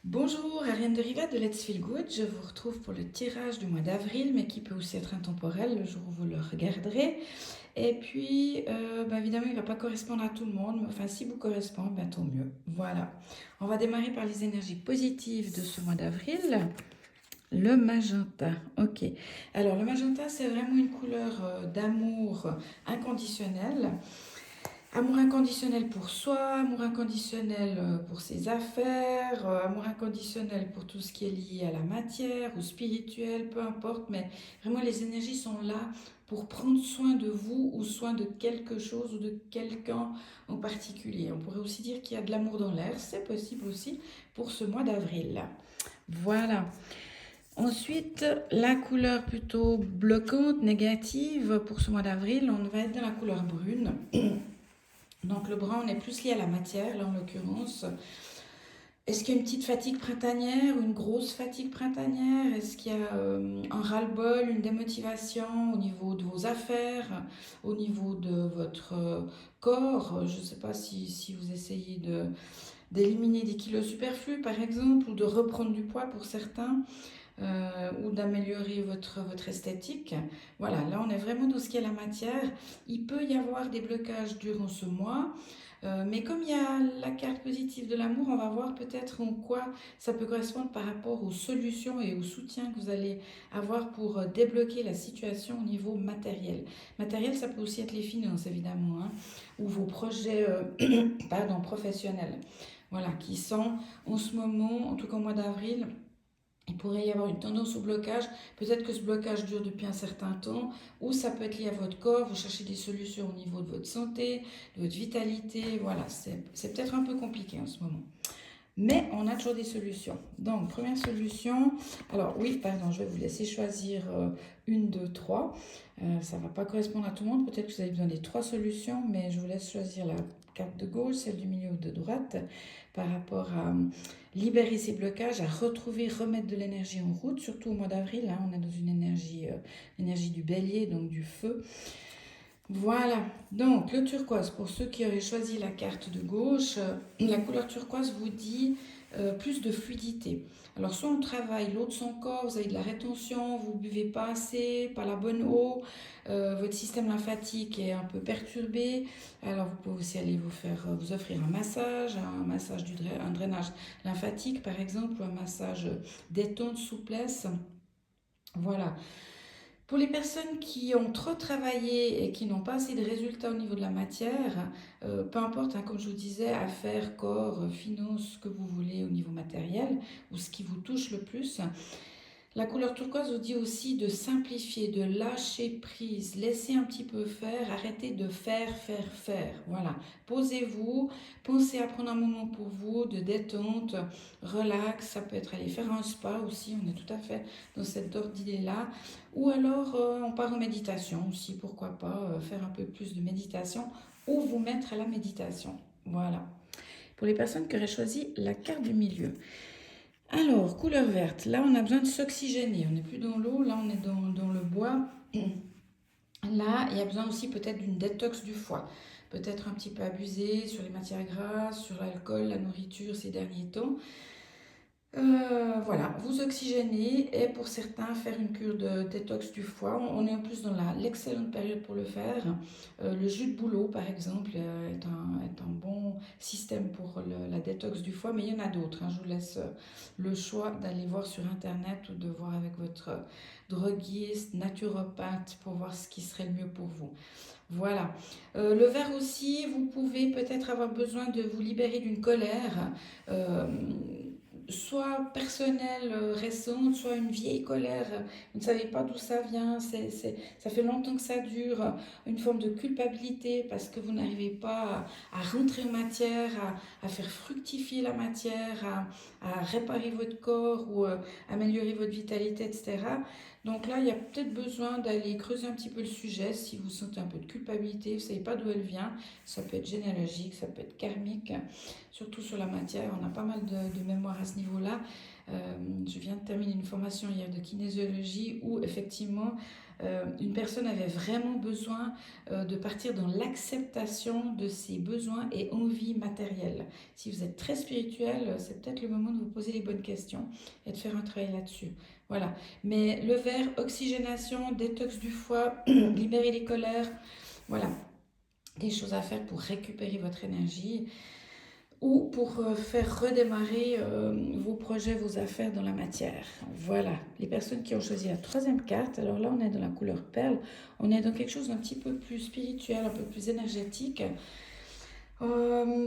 Bonjour, Ariane de Riva de Let's Feel Good. Je vous retrouve pour le tirage du mois d'avril, mais qui peut aussi être intemporel le jour où vous le regarderez. Et puis, évidemment, il ne va pas correspondre à tout le monde, mais enfin, si vous correspond, tant mieux. Voilà. On va démarrer par les énergies positives de ce mois d'avril. Le magenta, ok. Alors, le magenta, c'est vraiment une couleur d'amour inconditionnel. Amour inconditionnel pour soi, amour inconditionnel pour ses affaires, amour inconditionnel pour tout ce qui est lié à la matière ou spirituel, peu importe, mais vraiment les énergies sont là pour prendre soin de vous ou soin de quelque chose ou de quelqu'un en particulier. On pourrait aussi dire qu'il y a de l'amour dans l'air, c'est possible aussi pour ce mois d'avril. Voilà. Ensuite, la couleur plutôt bloquante, négative pour ce mois d'avril, on va être dans la couleur brune. Donc le brun, on est plus lié à la matière, là en l'occurrence. Est-ce qu'il y a une petite fatigue printanière ou une grosse fatigue printanière? Est-ce qu'il y a un ras-le-bol, une démotivation au niveau de vos affaires, au niveau de votre corps? Je ne sais pas si vous essayez d'éliminer des kilos superflus par exemple, ou de reprendre du poids pour certains. Ou d'améliorer votre esthétique. Voilà, là on est vraiment dans ce qui est la matière. Il peut y avoir des blocages durant ce mois, mais comme il y a la carte positive de l'amour, on va voir peut-être en quoi ça peut correspondre par rapport aux solutions et au soutien que vous allez avoir pour débloquer la situation au niveau matériel. Matériel, ça peut aussi être les finances évidemment, hein, ou vos projets professionnels. Voilà, qui sont en ce moment, en tout cas au mois d'avril, il pourrait y avoir une tendance au blocage. Peut-être que ce blocage dure depuis un certain temps, ou ça peut être lié à votre corps. Vous cherchez des solutions au niveau de votre santé, de votre vitalité. Voilà, c'est peut-être un peu compliqué en ce moment. Mais on a toujours des solutions. Donc, première solution. Alors, oui, pardon, je vais vous laisser choisir une, deux, trois. Ça ne va pas correspondre à tout le monde. Peut-être que vous avez besoin des trois solutions, mais je vous laisse choisir la carte de gauche, celle du milieu ou de droite, par rapport à libérer ces blocages, à retrouver, remettre de l'énergie en route, surtout au mois d'avril. Hein, on est dans une énergie du bélier, donc du feu. Voilà, donc le turquoise, pour ceux qui auraient choisi la carte de gauche, la couleur turquoise vous dit plus de fluidité. Alors soit on travaille l'eau de son corps, vous avez de la rétention, vous ne buvez pas assez, pas la bonne eau, votre système lymphatique est un peu perturbé, alors vous pouvez aussi aller vous offrir un massage un drainage lymphatique par exemple, ou un massage détente, souplesse. Voilà. Pour les personnes qui ont trop travaillé et qui n'ont pas assez de résultats au niveau de la matière, peu importe, hein, comme je vous disais, affaires, corps, finances, ce que vous voulez au niveau matériel, ou ce qui vous touche le plus, la couleur turquoise vous dit aussi de simplifier, de lâcher prise, laisser un petit peu faire, arrêter de faire. Voilà. Posez-vous, pensez à prendre un moment pour vous, de détente, relax. Ça peut être aller faire un spa aussi, on est tout à fait dans cette ordre d'idée-là. Ou alors on part en méditation aussi, pourquoi pas faire un peu plus de méditation ou vous mettre à la méditation. Voilà. Pour les personnes qui auraient choisi la carte du milieu. Alors, couleur verte, là on a besoin de s'oxygéner, on n'est plus dans l'eau, là on est dans le bois. Là, il y a besoin aussi peut-être d'une détox du foie. Peut-être un petit peu abusé sur les matières grasses, sur l'alcool, la nourriture ces derniers temps. Voilà, vous oxygénez et pour certains faire une cure de détox du foie. On est en plus dans l'excellente période pour le faire. Le jus de bouleau par exemple est un bon système pour la détox du foie, mais il y en a d'autres, hein. Je vous laisse le choix d'aller voir sur internet ou de voir avec votre droguiste, naturopathe pour voir ce qui serait le mieux pour vous. Voilà. Le vert aussi, vous pouvez peut-être avoir besoin de vous libérer d'une colère. Euh, Soit personnelle récente, soit une vieille colère, vous ne savez pas d'où ça vient, ça fait longtemps que ça dure, une forme de culpabilité parce que vous n'arrivez pas à rentrer en matière, à faire fructifier la matière, à réparer votre corps ou améliorer votre vitalité, etc. Donc là, il y a peut-être besoin d'aller creuser un petit peu le sujet si vous sentez un peu de culpabilité, vous ne savez pas d'où elle vient, ça peut être généalogique, ça peut être karmique. Surtout sur la matière, on a pas mal de mémoire à ce niveau-là. Je viens de terminer une formation hier de kinésiologie où effectivement une personne avait vraiment besoin de partir dans l'acceptation de ses besoins et envies matérielles. Si vous êtes très spirituel, c'est peut-être le moment de vous poser les bonnes questions et de faire un travail là-dessus. Voilà. Mais le verre, oxygénation, détox du foie, libérer les colères, voilà, des choses à faire pour récupérer votre énergie ou pour faire redémarrer vos projets, vos affaires dans la matière. Voilà, les personnes qui ont choisi la troisième carte, alors là on est dans la couleur perle, on est dans quelque chose d'un petit peu plus spirituel, un peu plus énergétique.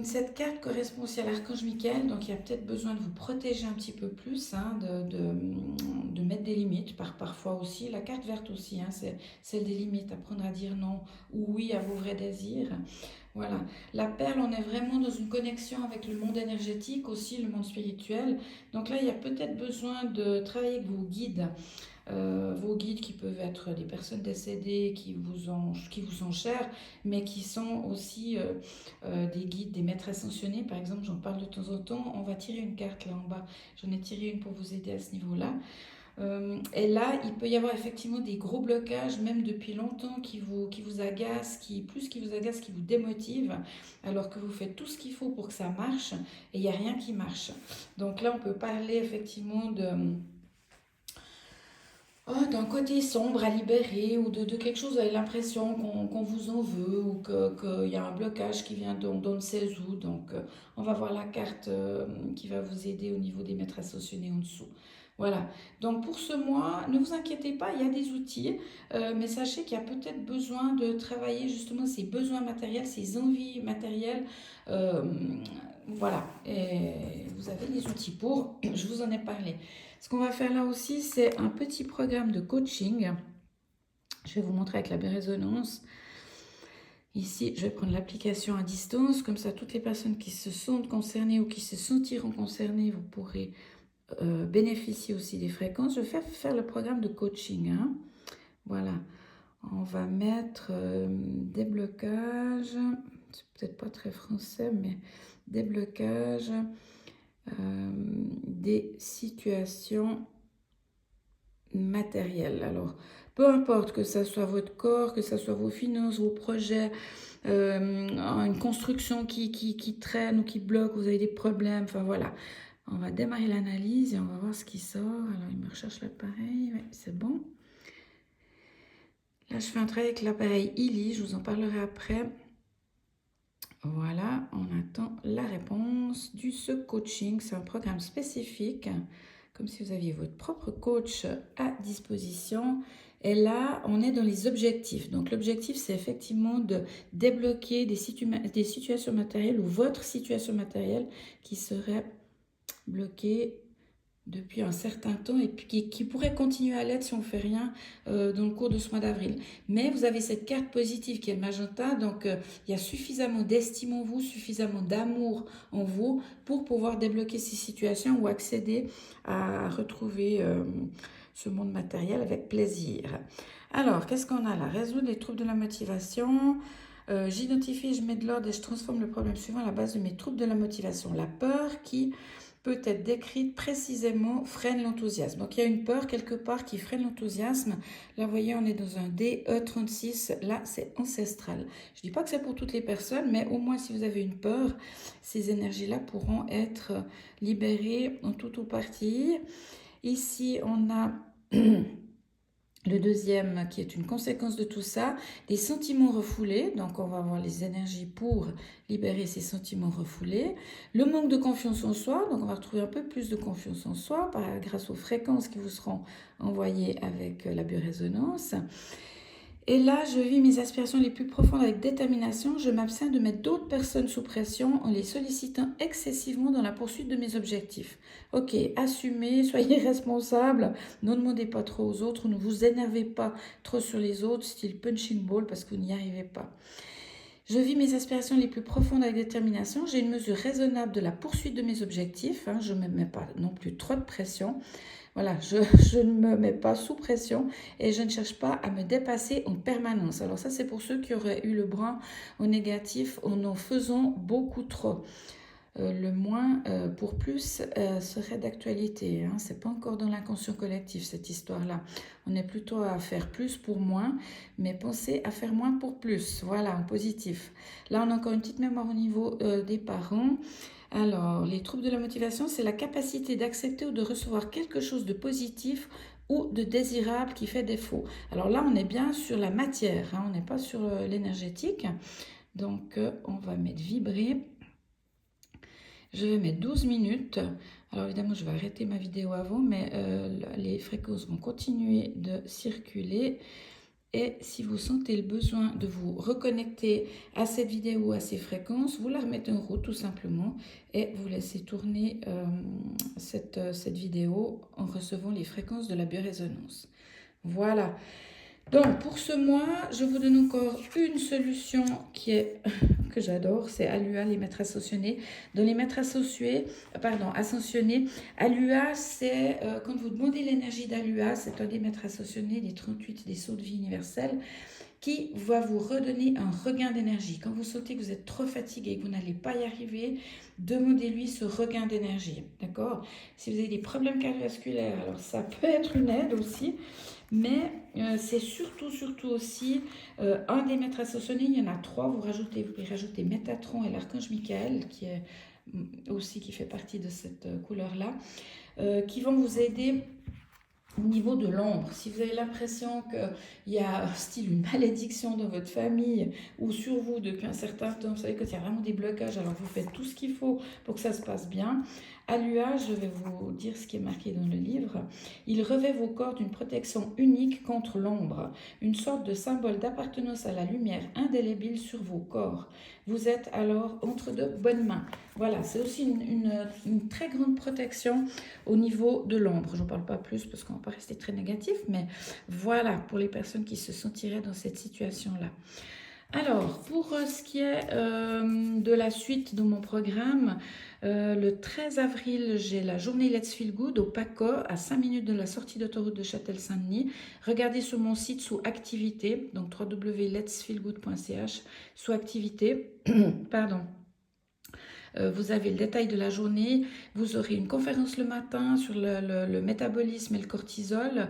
Cette carte correspond aussi à l'archange Michael, donc il y a peut-être besoin de vous protéger un petit peu plus, hein, de mettre des limites, parfois aussi. La carte verte aussi, hein, c'est celle des limites, apprendre à dire non ou oui à vos vrais désirs. Voilà. La perle, on est vraiment dans une connexion avec le monde énergétique, aussi le monde spirituel. Donc là, il y a peut-être besoin de travailler avec vos guides qui peuvent être des personnes décédées qui vous sont chères, mais qui sont aussi des guides, des maîtres ascensionnés. Par exemple, j'en parle de temps en temps, on va tirer une carte là en bas. J'en ai tiré une pour vous aider à ce niveau-là. Et là, il peut y avoir effectivement des gros blocages, même depuis longtemps, qui vous agacent, qui vous agacent, qui vous démotivent, alors que vous faites tout ce qu'il faut pour que ça marche, et il n'y a rien qui marche. Donc là, on peut parler effectivement d'un côté sombre à libérer, ou de quelque chose, vous avez l'impression qu'on vous en veut, ou qu'il y a un blocage qui vient d'on ne sait où. Donc, on va voir la carte qui va vous aider au niveau des maîtres associés en dessous. Voilà, donc pour ce mois, ne vous inquiétez pas, il y a des outils, mais sachez qu'il y a peut-être besoin de travailler justement ces besoins matériels, ces envies matérielles. euh, voilà, et vous avez les outils pour, je vous en ai parlé. Ce qu'on va faire là aussi, c'est un petit programme de coaching. Je vais vous montrer avec la résonance. Ici, je vais prendre l'application à distance, comme ça toutes les personnes qui se sentent concernées ou qui se sentiront concernées, vous pourrez bénéficier aussi des fréquences. Je vais faire le programme de coaching. Hein. Voilà. On va mettre déblocages. C'est peut-être pas très français, mais déblocages des situations matérielles. Alors, peu importe que ça soit votre corps, que ça soit vos finances, vos projets, une construction qui traîne ou qui bloque, vous avez des problèmes, enfin voilà. On va démarrer l'analyse et on va voir ce qui sort. Alors, il me recherche l'appareil. Oui, c'est bon. Là, je fais un travail avec l'appareil Illy. Je vous en parlerai après. Voilà, on attend la réponse du ce coaching. C'est un programme spécifique, comme si vous aviez votre propre coach à disposition. Et là, on est dans les objectifs. Donc, l'objectif, c'est effectivement de débloquer des situations matérielles ou votre situation matérielle qui serait bloqué depuis un certain temps et qui pourrait continuer à l'être si on ne fait rien dans le cours de ce mois d'avril. Mais vous avez cette carte positive qui est le magenta, donc il y a suffisamment d'estime en vous, suffisamment d'amour en vous pour pouvoir débloquer ces situations ou accéder à retrouver ce monde matériel avec plaisir. Alors, qu'est-ce qu'on a là? Résoudre les troubles de la motivation. J'identifie, je mets de l'ordre et je transforme le problème suivant à la base de mes troubles de la motivation. La peur qui peut être décrite précisément freine l'enthousiasme. Donc il y a une peur quelque part qui freine l'enthousiasme. Là vous voyez on est dans un DE36, là c'est ancestral. Je ne dis pas que c'est pour toutes les personnes, mais au moins si vous avez une peur, ces énergies-là pourront être libérées en tout ou partie. Ici on a le deuxième qui est une conséquence de tout ça, des sentiments refoulés, donc on va avoir les énergies pour libérer ces sentiments refoulés. Le manque de confiance en soi, donc on va retrouver un peu plus de confiance en soi grâce aux fréquences qui vous seront envoyées avec la biorésonance. Et là, je vis mes aspirations les plus profondes avec détermination. Je m'abstiens de mettre d'autres personnes sous pression en les sollicitant excessivement dans la poursuite de mes objectifs. Ok, assumez, soyez responsables, ne demandez pas trop aux autres, ne vous énervez pas trop sur les autres, style punching ball, parce que vous n'y arrivez pas. Je vis mes aspirations les plus profondes avec détermination. J'ai une mesure raisonnable de la poursuite de mes objectifs. Je ne me mets pas non plus trop de pression. Voilà, je ne me mets pas sous pression et je ne cherche pas à me dépasser en permanence. Alors ça, c'est pour ceux qui auraient eu le brin au négatif en en faisant beaucoup trop. le moins pour plus serait d'actualité. Hein. Ce n'est pas encore dans l'inconscient collectif, cette histoire-là. On est plutôt à faire plus pour moins, mais pensez à faire moins pour plus. Voilà, en positif. Là, on a encore une petite mémoire au niveau des parents. Alors, les troubles de la motivation, c'est la capacité d'accepter ou de recevoir quelque chose de positif ou de désirable qui fait défaut. Alors là, on est bien sur la matière, hein, on n'est pas sur l'énergétique. Donc, on va mettre vibrer. Je vais mettre 12 minutes. Alors évidemment, je vais arrêter ma vidéo avant, mais les fréquences vont continuer de circuler. Et si vous sentez le besoin de vous reconnecter à cette vidéo, à ces fréquences, vous la remettez en route tout simplement et vous laissez tourner cette vidéo en recevant les fréquences de la biorésonance. Voilà. Donc pour ce mois, je vous donne encore une solution qui est que j'adore, c'est Alua, les maîtres ascensionnés. Dans les maîtres ascensionnés, Alua, c'est quand vous demandez l'énergie d'Alua, c'est un des maîtres ascensionnés, des 38 des sauts de vie universels, qui va vous redonner un regain d'énergie. Quand vous sentez que vous êtes trop fatigué, que vous n'allez pas y arriver, demandez-lui ce regain d'énergie, d'accord? Si vous avez des problèmes cardiovasculaires, alors ça peut être une aide aussi, mais c'est surtout aussi un des maîtres ascensionnés. Il y en a 3, vous pouvez rajouter Métatron et l'archange Michael, qui est aussi qui fait partie de cette couleur-là, qui vont vous aider au niveau de l'ombre. Si vous avez l'impression qu'il y a style une malédiction dans votre famille ou sur vous depuis un certain temps, vous savez qu'il y a vraiment des blocages, alors vous faites tout ce qu'il faut pour que ça se passe bien. Alua, je vais vous dire ce qui est marqué dans le livre. Il revêt vos corps d'une protection unique contre l'ombre, une sorte de symbole d'appartenance à la lumière indélébile sur vos corps. Vous êtes alors entre de bonnes mains. Voilà, c'est aussi une très grande protection au niveau de l'ombre. Je n'en parle pas plus parce qu'on ne va pas rester très négatif, mais voilà pour les personnes qui se sentiraient dans cette situation-là. Alors, pour ce qui est de la suite de mon programme, le 13 avril, j'ai la journée Let's Feel Good au PACO, à 5 minutes de la sortie d'autoroute de Châtel-Saint-Denis. Regardez sur mon site sous activité, donc www.letsfeelgood.ch, sous activité, pardon. Vous avez le détail de la journée, vous aurez une conférence le matin sur le métabolisme et le cortisol,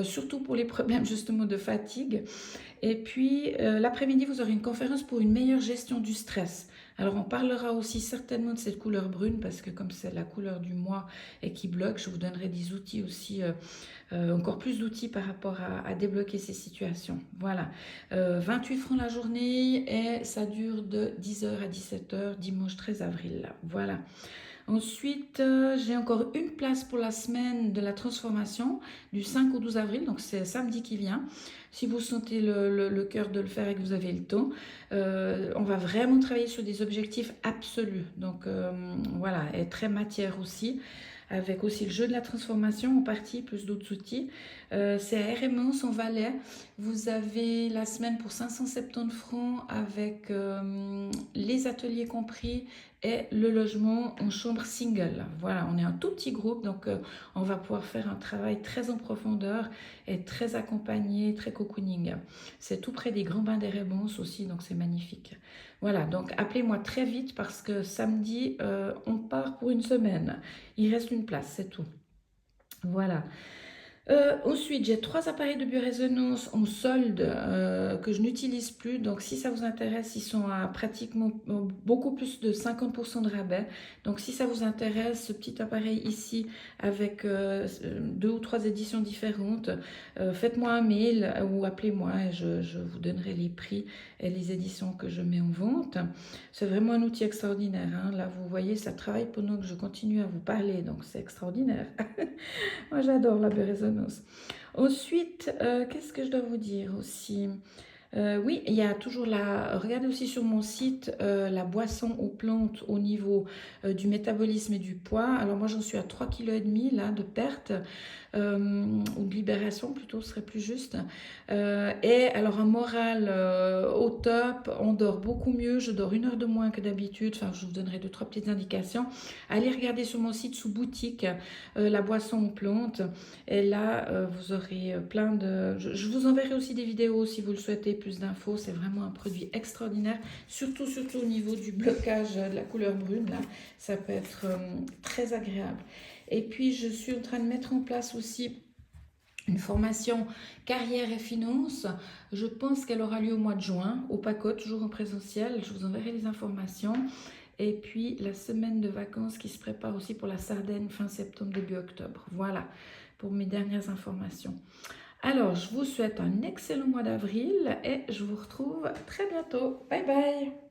surtout pour les problèmes justement de fatigue. Et puis l'après-midi, vous aurez une conférence pour une meilleure gestion du stress. Alors on parlera aussi certainement de cette couleur brune parce que comme c'est la couleur du mois et qui bloque, je vous donnerai des outils aussi, encore plus d'outils par rapport à débloquer ces situations. Voilà, 28 francs la journée et ça dure de 10h à 17h dimanche 13 avril. Voilà. Ensuite, j'ai encore une place pour la semaine de la transformation du 5 au 12 avril, donc c'est samedi qui vient. Si vous sentez le cœur de le faire et que vous avez le temps, on va vraiment travailler sur des objectifs absolus. Donc voilà, et très matière aussi, avec aussi le jeu de la transformation en partie, plus d'autres outils. C'est à Hérémence en Valais. Vous avez la semaine pour 570 francs avec les ateliers compris et le logement en chambre single. Voilà, on est un tout petit groupe, donc on va pouvoir faire un travail très en profondeur et très accompagné, très cocooning. C'est tout près des Grands Bains d'Hérémence aussi, donc c'est magnifique. Voilà, donc appelez-moi très vite parce que samedi, on part pour une semaine. Il reste une place, c'est tout. Voilà. Ensuite, j'ai 3 appareils de biorésonance en solde que je n'utilise plus. Donc, si ça vous intéresse, ils sont à pratiquement beaucoup plus de 50% de rabais. Donc, si ça vous intéresse, ce petit appareil ici avec 2 ou 3 éditions différentes, faites-moi un mail ou appelez-moi et je vous donnerai les prix et les éditions que je mets en vente. C'est vraiment un outil extraordinaire. Hein. Là, vous voyez, ça travaille pendant que je continue à vous parler. Donc, c'est extraordinaire. Moi, j'adore la biorésonance. Ensuite, qu'est-ce que je dois vous dire aussi? Oui, il y a toujours regardez aussi sur mon site la boisson aux plantes au niveau du métabolisme et du poids. Alors moi j'en suis à 3,5 kg là de perte ou de libération plutôt, ce serait plus juste. Et alors un moral au top, on dort beaucoup mieux, je dors 1 heure de moins que d'habitude. Enfin, je vous donnerai 2-3 petites indications. Allez regarder sur mon site sous boutique la boisson aux plantes. Et là, vous aurez plein de... Je vous enverrai aussi des vidéos si vous le souhaitez plus d'infos. C'est vraiment un produit extraordinaire, surtout au niveau du blocage de la couleur brune, là. Ça peut être très agréable. Et puis, je suis en train de mettre en place aussi une formation carrière et finances. Je pense qu'elle aura lieu au mois de juin, au PACO, toujours en présentiel. Je vous enverrai les informations. Et puis, la semaine de vacances qui se prépare aussi pour la Sardaigne, fin septembre, début octobre. Voilà pour mes dernières informations. Alors, je vous souhaite un excellent mois d'avril et je vous retrouve très bientôt. Bye bye!